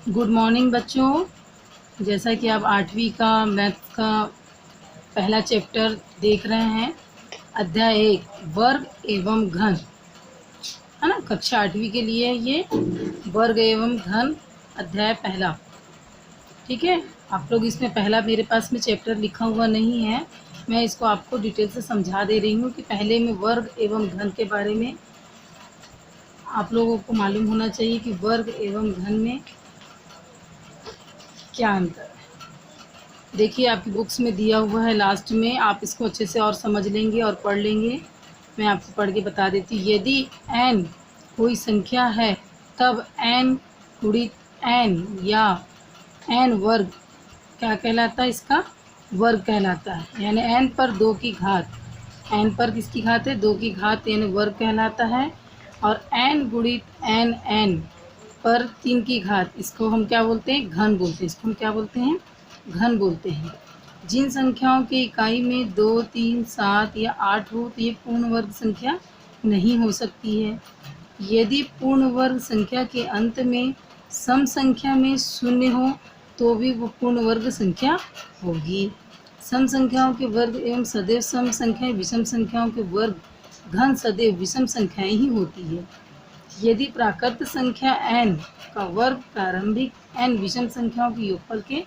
Good morning बच्चों। जैसा कि आप 8वीं का मैथ्स का पहला चैप्टर देख रहे हैं, अध्याय 1 वर्ग एवं घन, है ना। कक्षा 8वीं के लिए ये वर्ग एवं घन अध्याय पहला। ठीक है, आप लोग इसमें पहला मेरे पास में चैप्टर लिखा हुआ नहीं है, मैं इसको आपको डिटेल से समझा दे रही हूँ कि पहले में वर्ग एवं घन के बारे में आप लोगों को मालूम होना चाहिए कि वर्ग एवं घन में क्या अंतर है। देखिए आपकी बुक्स में दिया हुआ है, लास्ट में आप इसको अच्छे से और समझ लेंगे और पढ़ लेंगे। मैं आपको पढ़ के बता देती हूँ। यदि n कोई संख्या है तब n गुणित n या n वर्ग क्या कहलाता है, इसका वर्ग कहलाता है। यानी n पर 2 की घात, n पर किसकी घात है, 2 की घात, यानी वर्ग कहलाता है। और n गुणित n पर 3 की घात, इसको हम क्या बोलते हैं, घन बोलते हैं। इसको हम क्या बोलते हैं, घन बोलते हैं। जिन संख्याओं की इकाई में 2, 3, 7 या 8 हो तो ये पूर्ण वर्ग संख्या नहीं हो सकती है। यदि पूर्ण वर्ग संख्या के अंत में सम संख्या में 0 हो तो भी वो पूर्ण वर्ग संख्या होगी। सम संख्याओं के वर्ग एवं सदैव सम संख्याएं, विषम संख्याओं के वर्ग घन सदैव विषम संख्याएं ही होती है। यदि प्राकृत संख्या n का वर्ग प्रारंभिक n विषम संख्याओं के योगफल के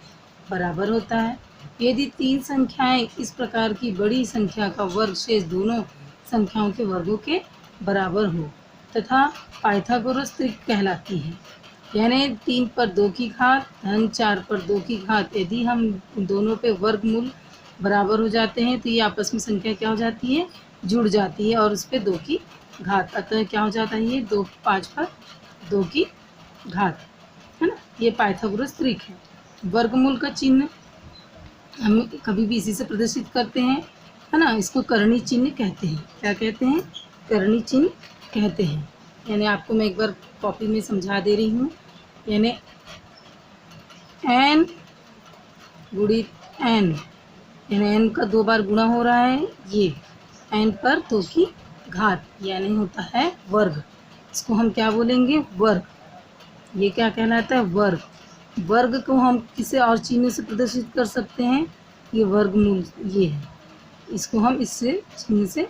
बराबर होता है। यदि 3 संख्याएं इस प्रकार की बड़ी संख्या का वर्ग शेष दोनों संख्याओं के वर्गों के बराबर हो तथा पाइथागोरस त्रिक कहलाती है। यानी 3 पर 2 की घात धन 4 पर 2 की घात, यदि हम दोनों पे वर्गमूल बराबर हो जाते हैं तो ये आपस में संख्या क्या हो जाती है, जुड़ जाती है और उस पर 2 की घात, अतः क्या हो जाता है, ये 2 5 पर 2 की घात, है ना। ये पाइथागोरस त्रिक है। वर्गमूल का चिन्ह हम कभी भी इसी से प्रदर्शित करते हैं, है ना। इसको करणी चिन्ह कहते हैं। क्या कहते हैं, करणी चिन्ह कहते हैं। यानी आपको मैं एक बार कॉपी में समझा दे रही हूँ। यानी n गुणित n, यानी n का 2 बार गुणा हो रहा है, ये n पर 2 की घात यानी होता है वर्ग। इसको हम क्या बोलेंगे, वर्ग। ये क्या कहलाता है, वर्ग। वर्ग को हम किसी और चिन्ह से प्रदर्शित कर सकते हैं, ये वर्गमूल ये है, इसको हम इससे चिन्ह से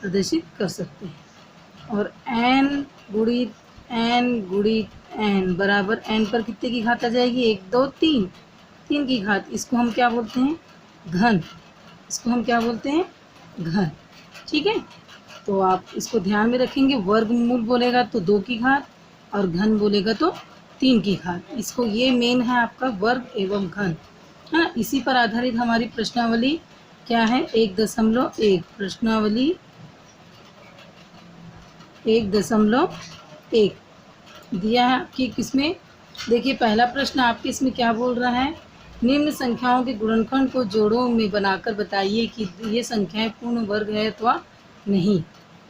प्रदर्शित कर सकते हैं। और n गुणित n बराबर n पर कितने की घात आ जाएगी, 1 2 3 3 की घात, इसको हम क्या बोलते हैं, घन। इसको हम क्या बोलते हैं, घन। ठीक है, तो आप इसको ध्यान में रखेंगे। वर्गमूल बोलेगा तो 2 की घात और घन बोलेगा तो 3 की घात। इसको ये मेन है आपका वर्ग एवं घन, है ना। इसी पर आधारित हमारी प्रश्नावली क्या है, 1.1 प्रश्नावली 1.1 दिया है आपकी किसमें। देखिए पहला प्रश्न आपके इसमें क्या बोल रहा है, निम्न संख्याओं के गुणनखंड को जोड़ों में बनाकर बताइए कि ये संख्याएं पूर्ण वर्ग है अथवा नहीं।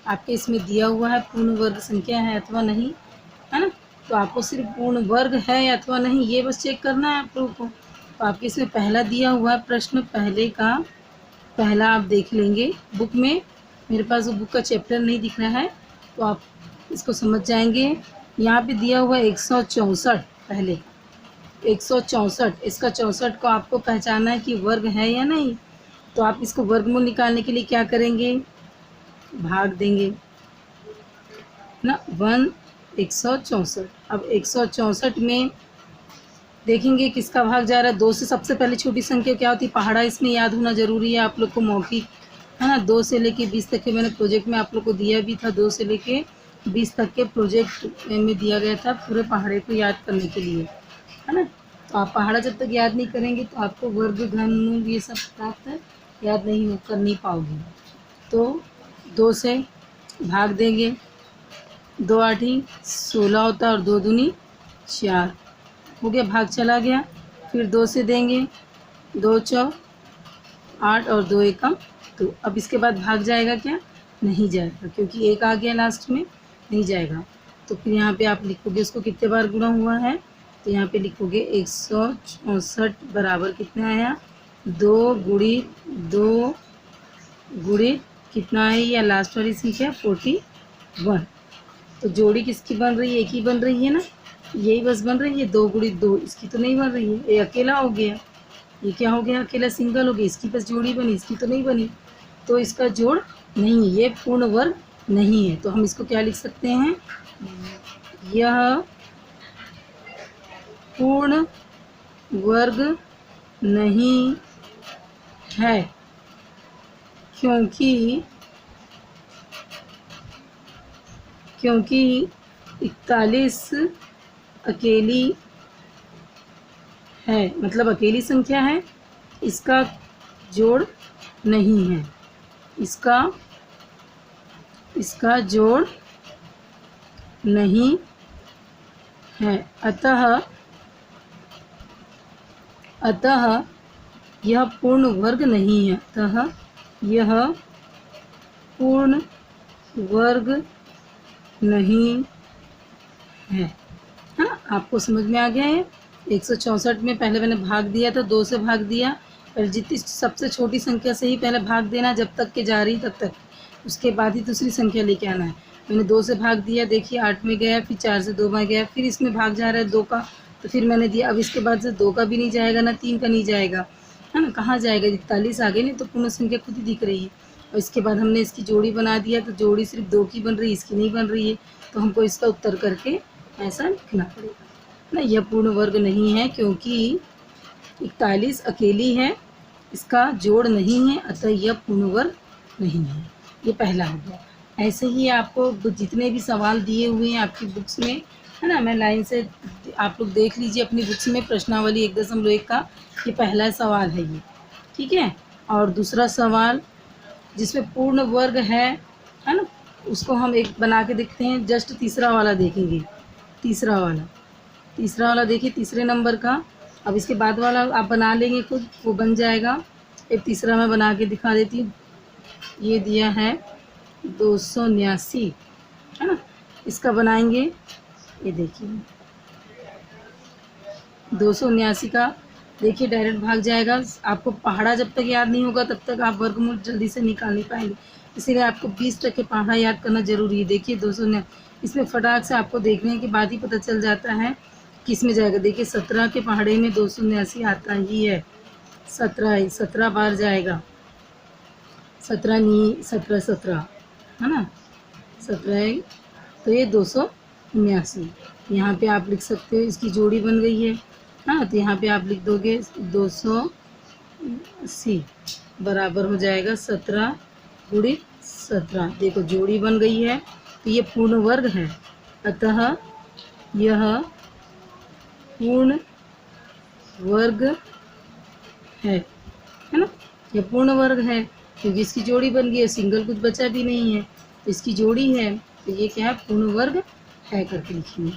आपके इसमें दिया हुआ है पूर्ण वर्ग संख्या है अथवा नहीं, है ना। तो आपको सिर्फ पूर्ण वर्ग है अथवा नहीं ये बस चेक करना है आप लोगों को। तो आपके इसमें पहला दिया हुआ है प्रश्न, पहले का पहला आप देख लेंगे बुक में। मेरे पास वो बुक का चैप्टर नहीं दिख रहा है तो आप इसको समझ जाएंगे। यहाँ पे दिया हुआ है 164, पहले 164, इसका 64 को आपको पहचानना है कि वर्ग है या नहीं। तो आप इसको वर्गमूल निकालने के लिए क्या करेंगे, भाग देंगे ना, 164। अब 164 में देखेंगे किसका भाग जा रहा है, 2 से सबसे पहले छोटी संख्या क्या होती है, पहाड़ा इसमें याद होना जरूरी है आप लोग को, मौखिक, है ना। 2 से लेके 20 तक के मैंने प्रोजेक्ट में आप लोग को दिया भी था, 2 से लेके 20 तक के प्रोजेक्ट में दिया गया था पूरे पहाड़े को याद करने के लिए, है ना। तो आप पहाड़ा जब तक याद नहीं करेंगे तो आपको वर्ग घन ये सब प्राप्त याद नहीं कर नहीं पाओगे। तो 2 से भाग देंगे, 2 8 16 होता है और 2 दूनी 4 हो गया, भाग चला गया। फिर 2 से देंगे, 2 4 8 और 2 एकम 2। अब इसके बाद भाग जाएगा क्या, नहीं जाएगा क्योंकि 1 आ गया लास्ट में, नहीं जाएगा। तो फिर यहाँ पे आप लिखोगे उसको कितने बार गुणा हुआ है, तो यहाँ पे लिखोगे 164 बराबर कितना आया, 2 गुणित 2 गुणित कितना है, या लास्ट वाली संख्या 41। तो जोड़ी किसकी बन रही है, एक ही बन रही है ना, यही बस बन रही है 2 गुणित 2, इसकी तो नहीं बन रही है, ये अकेला हो गया। ये क्या हो गया, अकेला सिंगल हो गया, इसकी बस जोड़ी बनी, इसकी तो नहीं बनी, तो इसका जोड़ नहीं है, ये पूर्ण वर्ग नहीं है। तो हम इसको क्या लिख सकते हैं, यह पूर्ण वर्ग नहीं है, क्योंकि 41 अकेली है, मतलब अकेली संख्या है, इसका जोड़ नहीं है, इसका जोड़ नहीं है। अतः यह पूर्ण वर्ग नहीं है, अतः यह पूर्ण वर्ग नहीं है ना। आपको समझ में आ गया है। 164 में पहले मैंने भाग दिया था, 2 से भाग दिया, पर जितनी सबसे छोटी संख्या से ही पहले भाग देना, जब तक के जा रही तब तक, उसके बाद ही दूसरी संख्या लेके आना है। मैंने 2 से भाग दिया, देखिए 8 में गया, फिर 4 से 2 में गया, फिर इसमें भाग जा रहा है 2 का, तो फिर मैंने दिया। अब इसके बाद से 2 का भी नहीं जाएगा ना 3 का नहीं जाएगा, है ना, कहाँ जाएगा, 41 आ गई नहीं, तो पूर्ण संख्या खुद ही दिख रही है। और इसके बाद हमने इसकी जोड़ी बना दिया, तो जोड़ी सिर्फ 2 की बन रही है, इसकी नहीं बन रही है, तो हमको इसका उत्तर करके ऐसा लिखना पड़ेगा ना। यह पूर्ण वर्ग नहीं है क्योंकि 41 अकेली है, इसका जोड़ नहीं है, अतः यह पूर्ण वर्ग नहीं है। ये पहला हो गया। ऐसे ही आपको जितने भी सवाल दिए हुए हैं आपकी बुक्स में, है ना, मैं लाइन से, आप लोग देख लीजिए अपनी बुक्स में, प्रश्नावली 1.1 का ये पहला सवाल है ये, ठीक है। और दूसरा सवाल जिसमें पूर्ण वर्ग है ना, उसको हम एक बना के देखते हैं। जस्ट तीसरा वाला देखेंगे, तीसरा वाला देखिए, तीसरे नंबर का। अब इसके बाद वाला आप बना लेंगे खुद, वो बन जाएगा। एक तीसरा मैं बना के दिखा देती हूँ। ये दिया है 279, है ना, इसका बनाएंगे। ये देखिए 279 का, देखिए डायरेक्ट भाग जाएगा। आपको पहाड़ा जब तक याद नहीं होगा तब तक आप वर्गमूल जल्दी से निकाल नहीं पाएंगे, इसीलिए आपको 20 तक के पहाड़ा याद करना जरूरी है। देखिए 279, इसमें फटाक से आपको देखने के बाद ही पता चल जाता है किस में जाएगा। देखिए 17 के पहाड़े में 279 आता ही है, 17 बार जाएगा, 17 है ना, 17, तो ये 279 यहाँ पे आप लिख सकते हो। इसकी जोड़ी बन गई है, हाँ, तो यहाँ पे आप लिख दोगे 280 बराबर हो जाएगा 17 गुणित 17। देखो जोड़ी बन गई है, तो ये पूर्ण वर्ग है, अतः यह पूर्ण वर्ग है ना। यह पूर्ण वर्ग है क्योंकि इसकी जोड़ी बन गई है, सिंगल कुछ बचा भी नहीं है, तो इसकी जोड़ी है, तो ये क्या है, पूर्ण वर्ग है करके लिखेंगे,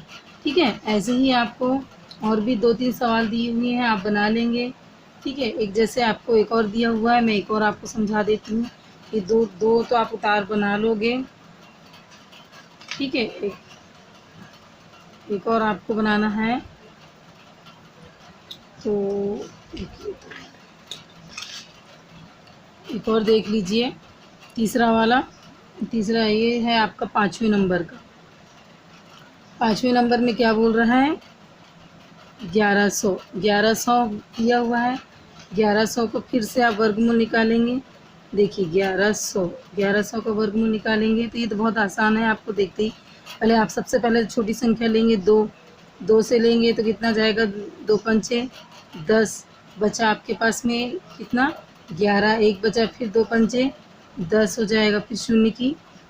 ठीक है। ऐसे ही आपको और भी 2-3 सवाल दिए हुए हैं, आप बना लेंगे, ठीक है। एक जैसे आपको एक और दिया हुआ है, मैं एक और आपको समझा देती हूँ। ये दो तो आप उतार बना लोगे, ठीक है। एक और आपको बनाना है, तो एक और देख लीजिए। तीसरा ये है आपका 5वें नंबर का। 5वें नंबर में क्या बोल रहा है, 1100 दिया हुआ है। 1100 को फिर से आप वर्गमूल निकालेंगे। देखिए 1100 का वर्गमूल निकालेंगे, तो ये तो बहुत आसान है, आपको देखते ही पहले आप सबसे पहले छोटी संख्या लेंगे, 2 से लेंगे तो कितना जाएगा, 2 पंचे 10, बचा आपके पास में कितना, 11, 1 बचा, फिर 2 पंचे 10 हो जाएगा, फिर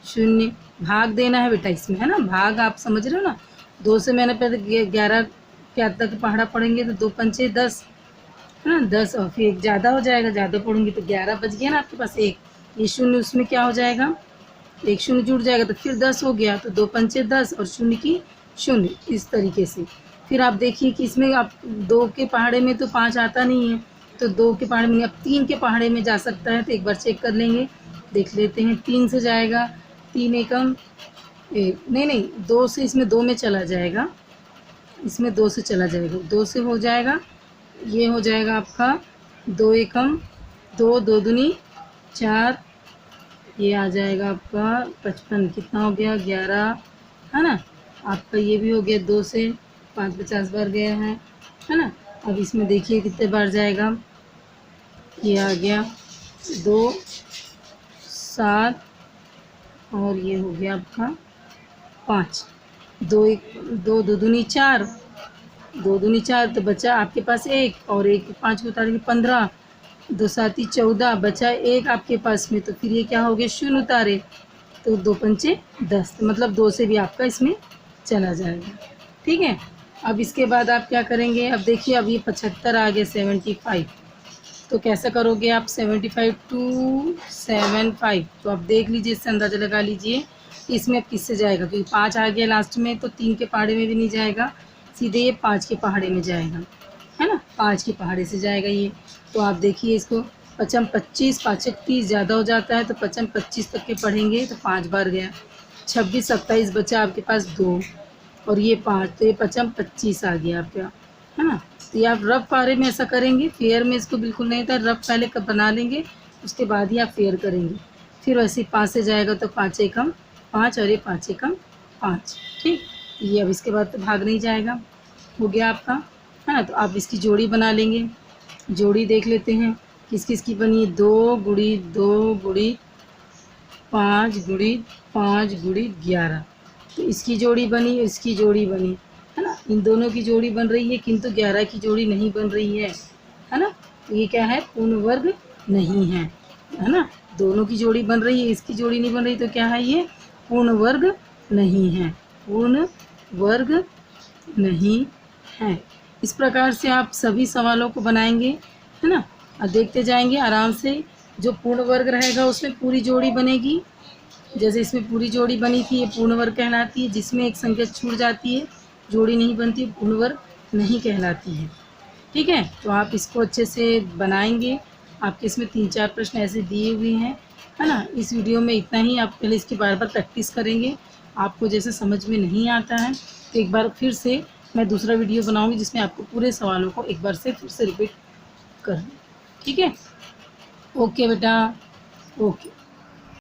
शून्य भाग देना है बेटा इसमें, है ना, भाग आप समझ रहे हो ना। 2 से मैंने पहले 11 क्या तक पहाड़ा पढ़ेंगे, तो 2 पंचे 10, है ना, 10, और फिर एक ज़्यादा हो जाएगा, ज़्यादा पढ़ूंगी तो 11 बच गया ना आपके पास एक, ये शून्य उसमें क्या हो जाएगा, एक शून्य जुड़ जाएगा, तो फिर 10 हो गया, तो 2 पंचे 10 और शून्य की शून्य, इस तरीके से। फिर आप देखिए कि इसमें आप 2 के पहाड़े में तो 5 आता नहीं है, तो 2 के पहाड़े में, अब 3 के पहाड़े में जा सकता है, तो एक बार चेक कर लेंगे, देख लेते हैं। 3 से जाएगा, 3 एकम नहीं 2 से, इसमें 2 में चला जाएगा, इसमें 2 से चला जाएगा, 2 से हो जाएगा, ये हो जाएगा आपका 2 एकम 2, 2 दूनी 4, ये आ जाएगा आपका 55, कितना हो गया 11, है ना, आपका ये भी हो गया 2 से, 5 50 बार गया है ना। अब इसमें देखिए कितने बार जाएगा, ये आ गया 2 7 और ये हो गया आपका 5, 2 1 2 2 दूनी 4, 2 दूनी 4 तो बचा आपके पास 1 और 1 5 को उतारेंगे 15, 2 7 14 बचा 1 आपके पास में, तो फिर ये क्या हो गया, शून्य उतारे तो 2 पंचे 10, तो मतलब 2 से भी आपका इसमें चला जाएगा। ठीक है, अब इसके बाद आप क्या करेंगे, अब देखिए अब ये 75 आ गया 75, तो कैसा करोगे आप 75 to 75, तो आप देख लीजिए, इससे अंदाज़ा लगा लीजिए इसमें अब किससे जाएगा, क्योंकि 5 आ गया लास्ट में तो 3 के पहाड़े में भी नहीं जाएगा, सीधे ये 5 के पहाड़े में जाएगा, है ना, 5 के पहाड़े से जाएगा ये। तो आप देखिए इसको 5 25 5 30 ज़्यादा हो जाता है, तो 5 25 तक के पढ़ेंगे तो 5 बार गया, 26 27 बचा आपके पास 2 और ये 5, तो ये 5 25 आ गया आपका, है ना। तो ये आप रफ पारे में ऐसा करेंगे, फेयर में इसको बिल्कुल नहीं था, रफ पहले कब बना लेंगे उसके बाद ही आप फेयर करेंगे। फिर वैसे 5 से जाएगा तो 5 एकम 5 और ये 5 एकम 5, ठीक। ये अब इसके बाद तो भाग नहीं जाएगा, हो गया आपका, है ना। तो आप इसकी जोड़ी बना लेंगे, जोड़ी देख लेते हैं किस किस की बनी, 2 गुड़ी 2 गुड़ी 5 गुड़ी 5 गुड़ी 11, तो इसकी जोड़ी बनी, इसकी जोड़ी बनी, है ना, इन दोनों की जोड़ी बन रही है, किंतु 11 की जोड़ी नहीं बन रही है ना। तो ये क्या है, पूर्ण वर्ग नहीं है ना। दोनों की जोड़ी बन रही है, इसकी जोड़ी नहीं बन रही, तो क्या है, ये पूर्ण वर्ग नहीं है, पूर्ण वर्ग नहीं है। इस प्रकार से आप सभी सवालों को बनाएंगे, है ना, और देखते जाएंगे आराम से। जो पूर्ण वर्ग रहेगा उसमें पूरी जोड़ी बनेगी, जैसे इसमें पूरी जोड़ी बनी थी, ये पूर्ण वर्ग कहलाती है। जिसमें एक संख्या छूट जाती है, जोड़ी नहीं बनती, पूर्ण वर्ग नहीं कहलाती है। ठीक है, तो आप इसको अच्छे से बनाएंगे। आपके इसमें 3-4 प्रश्न ऐसे दिए हुए हैं, है ना। इस वीडियो में इतना ही, आप पहले इसकी बार बार प्रैक्टिस करेंगे। आपको जैसे समझ में नहीं आता है तो एक बार फिर से मैं दूसरा वीडियो बनाऊंगी जिसमें आपको पूरे सवालों को एक बार से फिर से रिपीट कर, ठीक है। ओके बेटा, ओके।